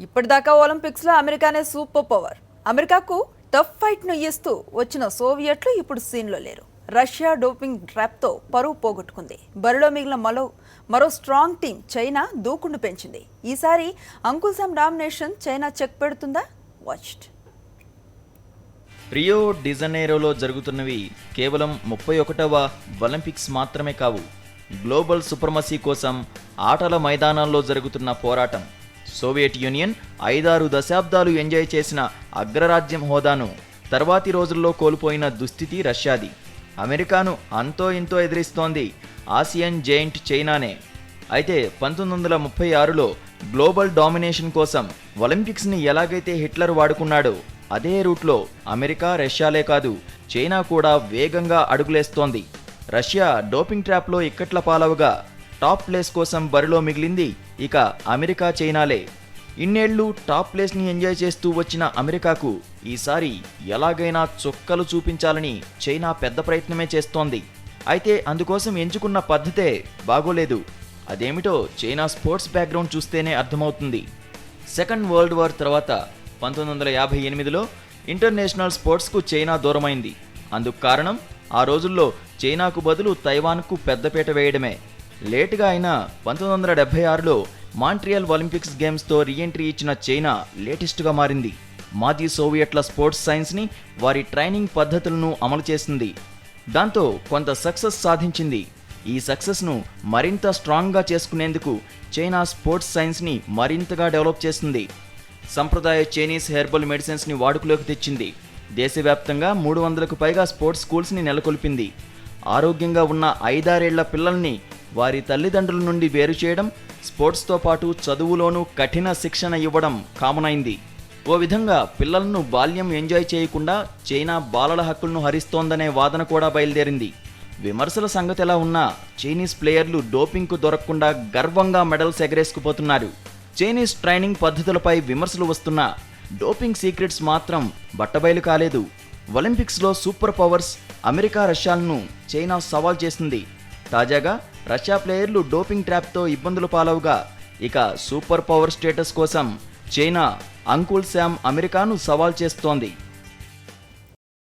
ఇప్పటిదాకా ఒలింపిక్స్లో అమెరికానే సూపర్ పవర్. అమెరికాకు టఫ్ ఫైట్ను ఇస్తూ వచ్చిన సోవియట్లు ఇప్పుడు సీన్లో లేరు. రష్యా డోపింగ్ ట్రాప్తో పరువు పోగొట్టుకుంది. బరిలో మిగిలిన మరో స్ట్రాంగ్ టీం చైనా దూకుడు పెంచింది. ఈసారి uncle Sam domination China check పెడుతుందా? వాచ్డ్. రియో డిజనైరోలో జరుగుతున్నవి కేవలం 31వ ఒలింపిక్స్ మాత్రమే కావు. గ్లోబల్ సుప్రమసీ కోసం ఆటల మైదానాల్లో జరుగుతున్న పోరాటం. సోవియట్ యూనియన్ 5-6 దశాబ్దాలు ఎంజాయ్ చేసిన అగ్రరాజ్యం హోదాను తర్వాతి రోజుల్లో కోల్పోయిన దుస్థితి రష్యాది. అమెరికాను అంతో ఇంతో ఎదిరిస్తోంది ఆసియన్ జైంట్ చైనానే. అయితే 1936లో గ్లోబల్ డామినేషన్ కోసం ఒలింపిక్స్ని ఎలాగైతే హిట్లర్ వాడుకున్నాడో అదే రూట్లో అమెరికా, రష్యాలే కాదు చైనా కూడా వేగంగా అడుగులేస్తోంది. రష్యా డోపింగ్ ట్రాప్లో ఇక్కట్ల పాలవగా టాప్ ప్లేస్ కోసం బరిలో మిగిలింది ఇక అమెరికా, చైనాలే. ఇన్నేళ్లు టాప్ ప్లేస్ని ఎంజాయ్ చేస్తూ వచ్చిన అమెరికాకు ఈసారి ఎలాగైనా చుక్కలు చూపించాలని చైనా పెద్ద ప్రయత్నమే చేస్తోంది. అయితే అందుకోసం ఎంచుకున్న పద్ధతే బాగోలేదు. అదేమిటో చైనా స్పోర్ట్స్ బ్యాక్గ్రౌండ్ చూస్తేనే అర్థమవుతుంది. సెకండ్ వరల్డ్ వార్ తర్వాత 1958లో ఇంటర్నేషనల్ స్పోర్ట్స్కు చైనా దూరమైంది. అందుకు కారణం ఆ రోజుల్లో చైనాకు బదులు తైవాన్కు పెద్దపీట వేయడమే. లేటుగా అయినా 1976లో మాంట్రియల్ ఒలింపిక్స్ గేమ్స్తో రీఎంట్రీ ఇచ్చిన చైనా లేటెస్ట్గా మారింది. మాజీ సోవియట్ల స్పోర్ట్స్ సైన్స్ని, వారి ట్రైనింగ్ పద్ధతులను అమలు చేసింది. దాంతో కొంత సక్సెస్ సాధించింది. ఈ సక్సెస్ను మరింత స్ట్రాంగ్గా చేసుకునేందుకు చైనా స్పోర్ట్స్ సైన్స్ని మరింతగా డెవలప్ చేసింది. సంప్రదాయ చైనీస్ హెర్బల్ మెడిసిన్స్ని వాడుకలోకి తెచ్చింది. దేశవ్యాప్తంగా 300కు పైగా స్పోర్ట్స్ స్కూల్స్ని నెలకొల్పింది. ఆరోగ్యంగా ఉన్న 5-6 ఏళ్ల పిల్లల్ని వారి తల్లిదండ్రుల నుండి వేరు చేయడం, స్పోర్ట్స్తో పాటు చదువులోనూ కఠిన శిక్షణ ఇవ్వడం కామన్ అయింది. ఓ విధంగా పిల్లలను బాల్యం ఎంజాయ్ చేయకుండా చైనా బాలల హక్కులను హరిస్తోందనే వాదన కూడా బయలుదేరింది. విమర్శల సంగతి ఎలా ఉన్నా చైనీస్ ప్లేయర్లు డోపింగ్కు దొరకకుండా గర్వంగా మెడల్స్ ఎగరేసుకుపోతున్నారు. చైనీస్ ట్రైనింగ్ పద్ధతులపై విమర్శలు వస్తున్నా డోపింగ్ సీక్రెట్స్ మాత్రం బట్టబయలు కాలేదు. ఒలింపిక్స్లో సూపర్ పవర్స్ అమెరికా, రష్యాలను చైనా సవాల్ చేసింది. తాజాగా రష్యా ప్లేయర్లు డోపింగ్ ట్రాప్తో ఇబ్బందులు పాలవుగా ఇక సూపర్ పవర్ స్టేటస్ కోసం చైనా అంకుల్ శామ్ అమెరికాను సవాల్ చేస్తోంది.